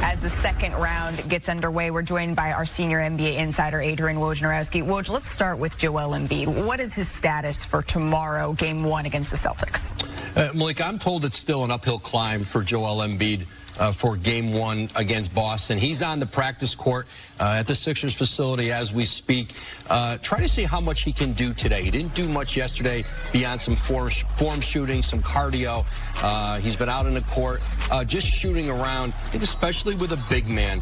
As the second round gets underway, we're joined by our senior NBA insider, Adrian Wojnarowski. Woj, let's start with Joel Embiid. What is his status for tomorrow, Game 1 against the Celtics? Malika, I'm told it's still an uphill climb for Joel Embiid for Game 1 against Boston. He's on the practice court at the Sixers facility as we speak. Try to see how much he can do today. He didn't do much yesterday beyond some form shooting, some cardio. He's been out in the court just shooting around. I think especially with a big man,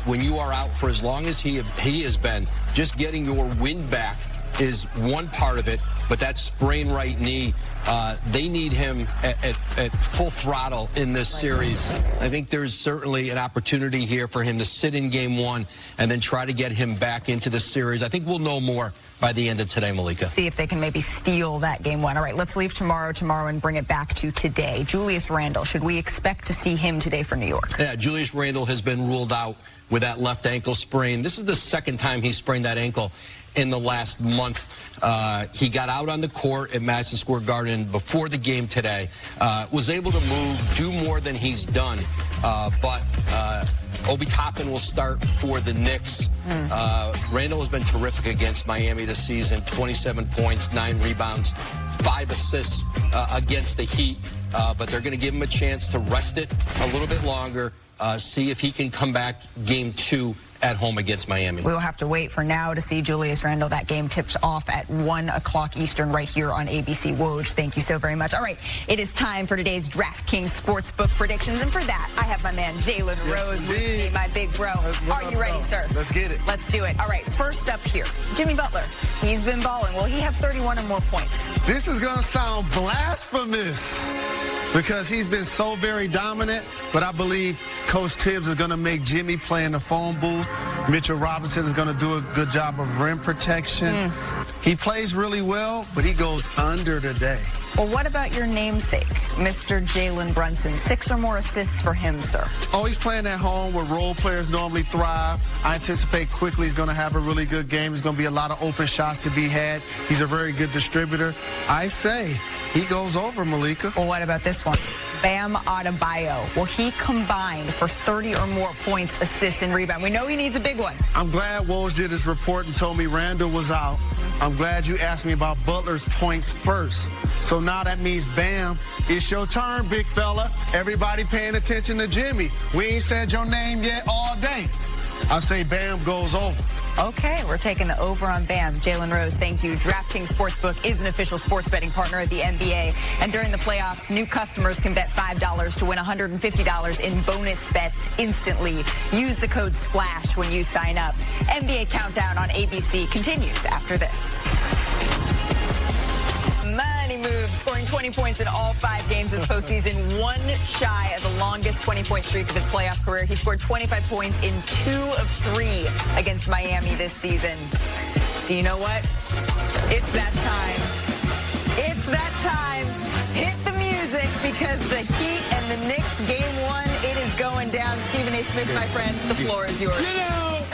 when you are out for as long as he has been, just getting your wind back is one part of it, but that sprained right knee, they need him at full throttle in this series. I think there's certainly an opportunity here for him to sit in Game 1 and then try to get him back into the series. I think we'll know more by the end of today, Malika. See if they can maybe steal that Game 1. All right, let's leave tomorrow and bring it back to today. Julius Randle, should we expect to see him today for New York? Yeah, Julius Randle has been ruled out with that left ankle sprain. This is the second time he sprained that ankle in the last month. He got out on the court at Madison Square Garden before the game today, was able to move, do more than he's done, but Obi Toppin will start for the Knicks. Randle has been terrific against Miami this season, 27 points, 9 rebounds, 5 assists against the Heat, but they're going to give him a chance to rest it a little bit longer, see if he can come back Game 2 at home against Miami. We will have to wait for now to see Julius Randle. That game tips off at 1 o'clock Eastern right here on ABC. Woj, thank you so very much. All right, it is time for today's DraftKings Sportsbook predictions, and for that, I have my man Jalen Rose with me, my big bro. Are you ready, sir? Let's get it. Let's do it. All right, first up here, Jimmy Butler. He's been balling. Will he have 31 or more points? This is going to sound blasphemous because he's been so very dominant, but I believe Coach Tibbs is going to make Jimmy play in the phone booth. Mitchell Robinson is going to do a good job of rim protection. He plays really well, but he goes under today. Well, what about your namesake, Mr. Jalen Brunson? 6 or more assists for him, sir. Oh, he's playing at home where role players normally thrive. I anticipate quickly he's going to have a really good game. There's going to be a lot of open shots to be had. He's a very good distributor. I say he goes over, Malika. Well, what about this one? Bam Adebayo. Will he combine for 30 or more points, assists, and rebound? We know he needs a big one. I'm glad Woj did his report and told me Randle was out. I'm glad you asked me about Butler's points first. So now that means, Bam, it's your turn, big fella. Everybody paying attention to Jimmy. We ain't said your name yet all day. I say Bam goes over. Okay, we're taking the over on Bam. Jalen Rose, thank you. DraftKings Sportsbook is an official sports betting partner of the NBA. And during the playoffs, new customers can bet $5 to win $150 in bonus bets instantly. Use the code SPLASH when you sign up. NBA Countdown on ABC continues after this. Money moves, scoring 20 points in all 5 games this postseason, one shy of the longest 20-point streak of his playoff career. He scored 25 points in 2 of 3 against Miami this season. So you know what? It's that time. It's that time. Hit the music because the Heat and the Knicks Game 1, it is going down. Stephen A. Smith, my friend, the floor is yours. You know,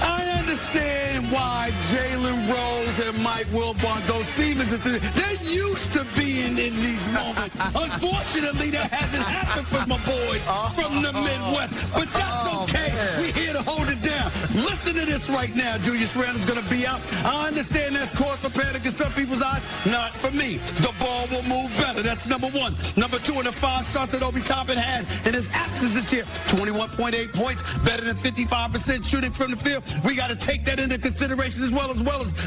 I understand why Jalen Rose and Mike Wilbon, those Siemens, they're used to being in these moments. Unfortunately, that hasn't happened for my boys from the Midwest. But that's okay. We're here to hold it down. Listen to this right now. Julius Randle's going to be out. I understand that's cause for panic in some people's eyes. Not for me. The ball will move better. That's number 1. Number 2, in the 5 starts that Obi Toppin had in his absence this year. 21.8 points, better than 55% shooting from the field. We got to take that into consideration as well as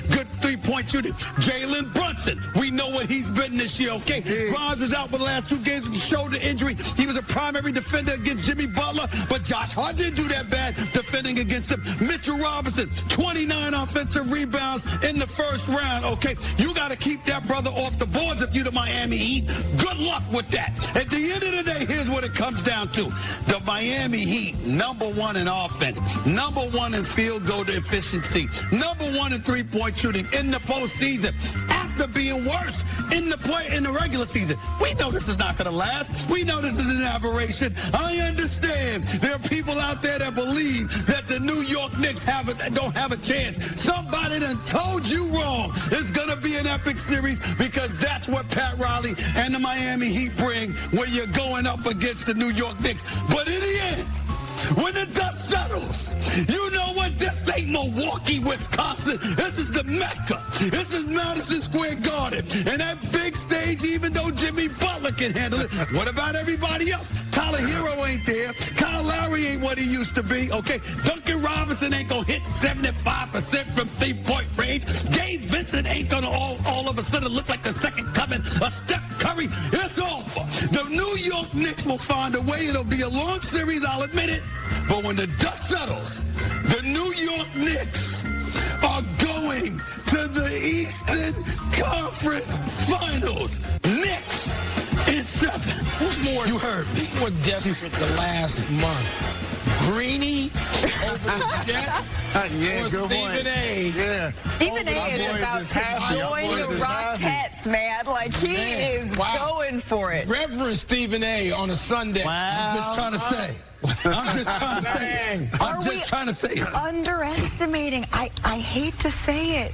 good 3-point shooting. Jalen Brunson, we know what he's been this year, okay? Grimes was out for the last 2 games with a shoulder injury. He was a primary defender against Jimmy Butler, but Josh Hart didn't do that bad defending against him. Mitchell Robinson, 29 offensive rebounds in the first round, okay? You got to keep that brother off the boards if you're the Miami Heat. Good luck with that. At the end of the day, here's what it comes down to. The Miami Heat, number 1 in offense, number 1 in field goal efficiency, number 1 in 3-point shooting in the postseason. After being worse in the regular season. We know this is not going to last. We know this is an aberration. I understand there are people out there that believe that the New York Knicks don't have a chance. Somebody done told you wrong. It's going to be an epic series because that's what Pat Riley and the Miami Heat bring when you're going up against the New York Knicks. But in the end, When the dust settles, you know what? This ain't Milwaukee, Wisconsin. This is the Mecca. This is Madison Square Garden. And that big stage, even though Jimmy Butler can handle it, what about everybody else? Tyler Hero ain't there. Kyle Lowry ain't what he used to be. Okay, Duncan Robinson ain't gonna hit 75% from three-point range. Gabe Vincent ain't gonna all of a sudden look like the second coming of Steph Curry. It's over. The New York Knicks will find a way. It'll be a long series, I'll admit it. But when the dust settles, the New York Knicks are going to the Eastern Conference Finals. Knicks in 7. Who's more? You heard me. Who's more desperate the last month? Greeny over the Jets Yeah, or good Stephen point. A? Yeah. Stephen A is about to join the Rockettes, man. Like, he is going for it. Reverend Stephen A on a Sunday. I'm just trying to say. I'm just trying to say. I'm just trying to say. Underestimating. I hate to say it.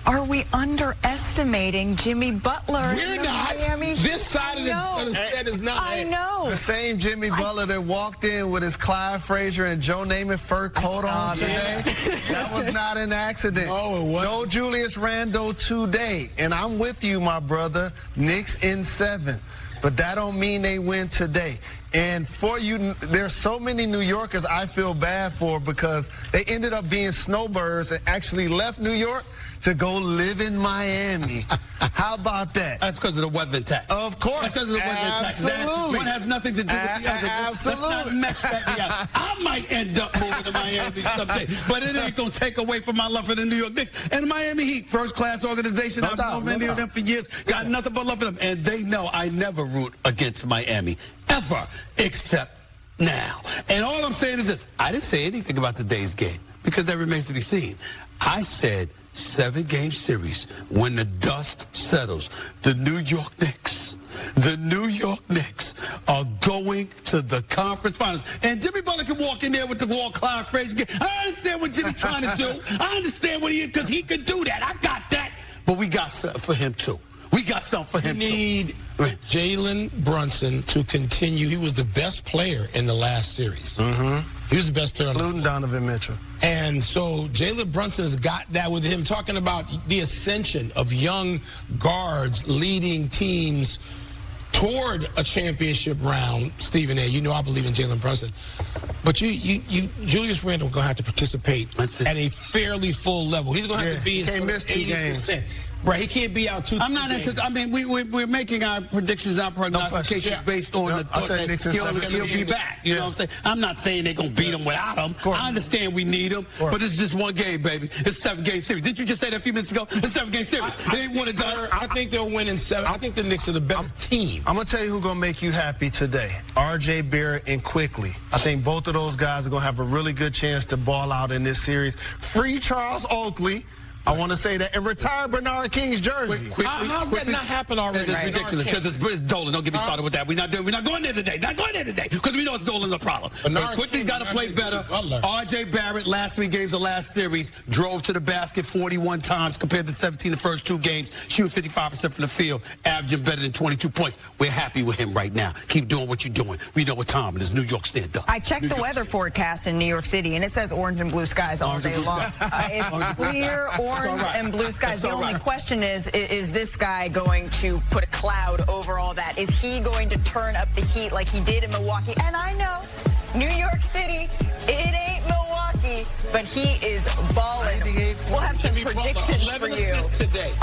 Are we underestimating Jimmy Butler? We're not. Miami? This side of the set is not. I know. The same Jimmy Butler that walked in with his Clyde Frazier and Joe Namath fur coat on today, that was not an accident. No, it wasn't. No Julius Randle today. And I'm with you, my brother. Knicks in 7. But that don't mean they win today. And for you, there's so many New Yorkers I feel bad for because they ended up being snowbirds and actually left New York to go live in Miami. How about that? That's because of the weather tax. Of course. That's because of the weather tax. Absolutely. One has nothing to do with the other. Absolutely. Let's not mesh that together. I might end up moving to Miami someday, but it ain't going to take away from my love for the New York Knicks. And Miami Heat, first-class organization. I've known many of them for years. Got nothing but love for them. And they know I never root against Miami, ever, except now. And all I'm saying is this. I didn't say anything about today's game because that remains to be seen. I said 7-game series when the dust settles. The New York Knicks are going to the conference finals. And Jimmy Butler can walk in there with the wall Clyde Frazier. I understand what Jimmy's trying to do. I understand what he is because he could do that. I got that. But we got something for him, too. We got something for him, too. You need Jalen Brunson to continue. He was the best player in the last series. He was the best player on the Including Donovan Mitchell. And so Jalen Brunson's got that with him, talking about the ascension of young guards leading teams toward a championship round. Stephen A., you know I believe in Jalen Brunson. But Julius Randle going to have to participate at a fairly full level. He's going to have to be in can't miss 2 80%. games. Right, he can't be out 2 I'm not games. interested. I mean, we're making our predictions, our prognostications based on the thought that he'll be back. You know what I'm saying? I'm not saying they're going to beat him without him. I understand we need him, but it's just one game, baby. It's a 7-game series. Didn't you just say that a few minutes ago? It's a 7-game series. They ain't won it done. I think they'll win in 7. I think the Knicks are the better team. I'm going to tell you who's going to make you happy today. R.J. Barrett and Quickly. I think both of those guys are going to have a really good chance to ball out in this series. Free Charles Oakley. I want to say that. And retire Bernard King's jersey. How's that not happen already? It's ridiculous because it's Dolan. Don't get me started with that. We're not going there today. Not going there today because we know it's Dolan's a problem. But Quickly's got to play better. R.J. Barrett, last 3 games of last series, drove to the basket 41 times compared to 17 the first 2 games. Shooting 55% from the field, averaging better than 22 points. We're happy with him right now. Keep doing what you're doing. We know what time it is. New York stand up. I checked the weather forecast in New York City, and it says orange and blue skies all day long. It's clear, orange, and blue skies. The only question is this guy going to put a cloud over all that? Is he going to turn up the heat like he did in Milwaukee? And I know, New York City, it ain't Milwaukee, but he is balling. We'll have some predictions for you. 11 assists today.